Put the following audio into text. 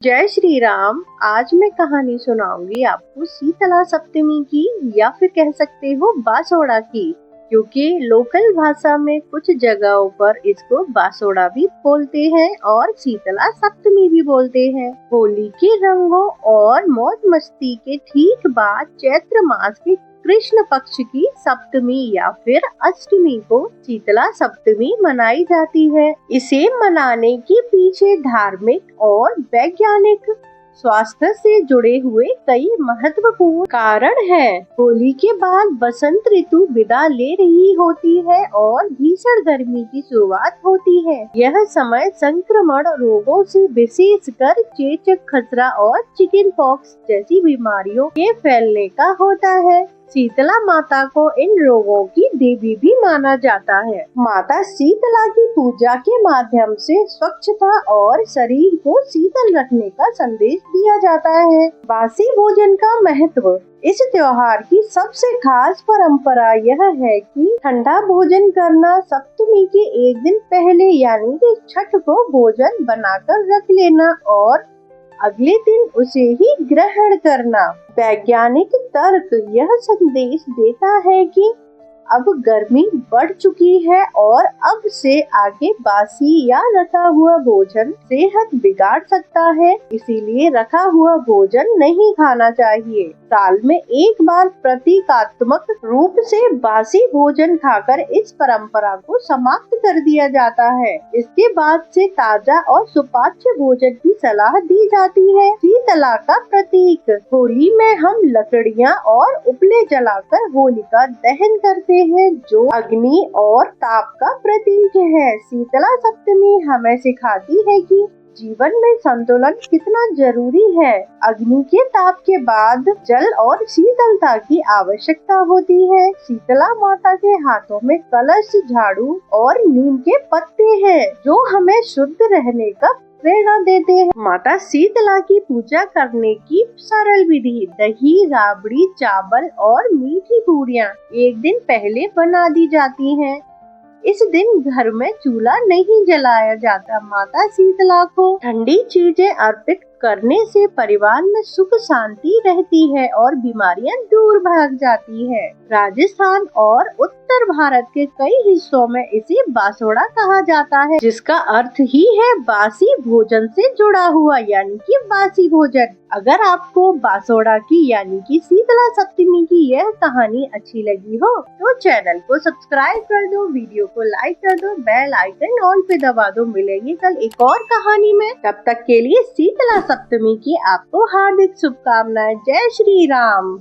जय श्री राम। आज मैं कहानी सुनाऊंगी आपको शीतला सप्तमी की, या फिर कह सकते हो बासोड़ा की, क्योंकि लोकल भाषा में कुछ जगहों पर इसको बासोड़ा भी बोलते हैं और शीतला सप्तमी भी बोलते हैं। होली के रंगों और मौज मस्ती के ठीक बाद चैत्र मास के कृष्ण पक्ष की सप्तमी या फिर अष्टमी को शीतला सप्तमी मनाई जाती है। इसे मनाने के पीछे धार्मिक और वैज्ञानिक स्वास्थ्य से जुड़े हुए कई महत्वपूर्ण कारण हैं। होली के बाद बसंत ऋतु विदा ले रही होती है और भीषण गर्मी की शुरुआत होती है। यह समय संक्रमण रोगों से विशेषकर चेचक, खसरा और चिकन पॉक्स जैसी बीमारियों के फैलने का होता है। शीतला माता को इन रोगों की देवी भी माना जाता है। माता शीतला की पूजा के माध्यम से स्वच्छता और शरीर को शीतल रखने का संदेश दिया जाता है। बासी भोजन का महत्व। इस त्योहार की सबसे खास परंपरा यह है कि ठंडा भोजन करना। सप्तमी के एक दिन पहले यानी कि छठ को भोजन बनाकर रख लेना और अगले दिन उसे ही ग्रहण करना। वैज्ञानिक तर्क यह संदेश देता है कि अब गर्मी बढ़ चुकी है और अब से आगे बासी या रखा हुआ भोजन सेहत बिगाड़ सकता है, इसीलिए रखा हुआ भोजन नहीं खाना चाहिए। साल में एक बार प्रतीकात्मक रूप से बासी भोजन खाकर इस परंपरा को समाप्त कर दिया जाता है। इसके बाद से ताजा और सुपाच्य भोजन की सलाह दी जाती है। शीतला का प्रतीक। होली में हम लकड़ियाँ और उपले जलाकर होलिका दहन करते हैं, जो अग्नि और ताप का प्रतीक है। शीतला सप्तमी हमें सिखाती है कि जीवन में संतुलन कितना जरूरी है। अग्नि के ताप के बाद जल और शीतलता की आवश्यकता होती है। शीतला माता के हाथों में कलश, झाड़ू और नीम के पत्ते हैं, जो हमें शुद्ध रहने का प्रेरणा देते हैं। माता शीतला की पूजा करने की सरल विधि। दही, राबड़ी, चावल और मीठी पूरियां एक दिन पहले बना दी जाती हैं। इस दिन घर में चूल्हा नहीं जलाया जाता। माता शीतला को ठंडी चीजें अर्पित करने से परिवार में सुख शांति रहती है और बीमारियां दूर भाग जाती है। राजस्थान और उत्तर भारत के कई हिस्सों में इसे बासोड़ा कहा जाता है, जिसका अर्थ ही है बासी भोजन से जुड़ा हुआ, यानी कि बासी भोजन। अगर आपको बासोड़ा की यानी कि शीतला सप्तमी की यह कहानी अच्छी लगी हो तो चैनल को सब्सक्राइब कर दो, वीडियो को लाइक कर दो, बेल आइकन ऑल पे दबा दो। मिलेंगे कल एक और कहानी में। तब तक के लिए शीतला सप्तमी की आपको हार्दिक शुभकामनाएं। जय श्री राम।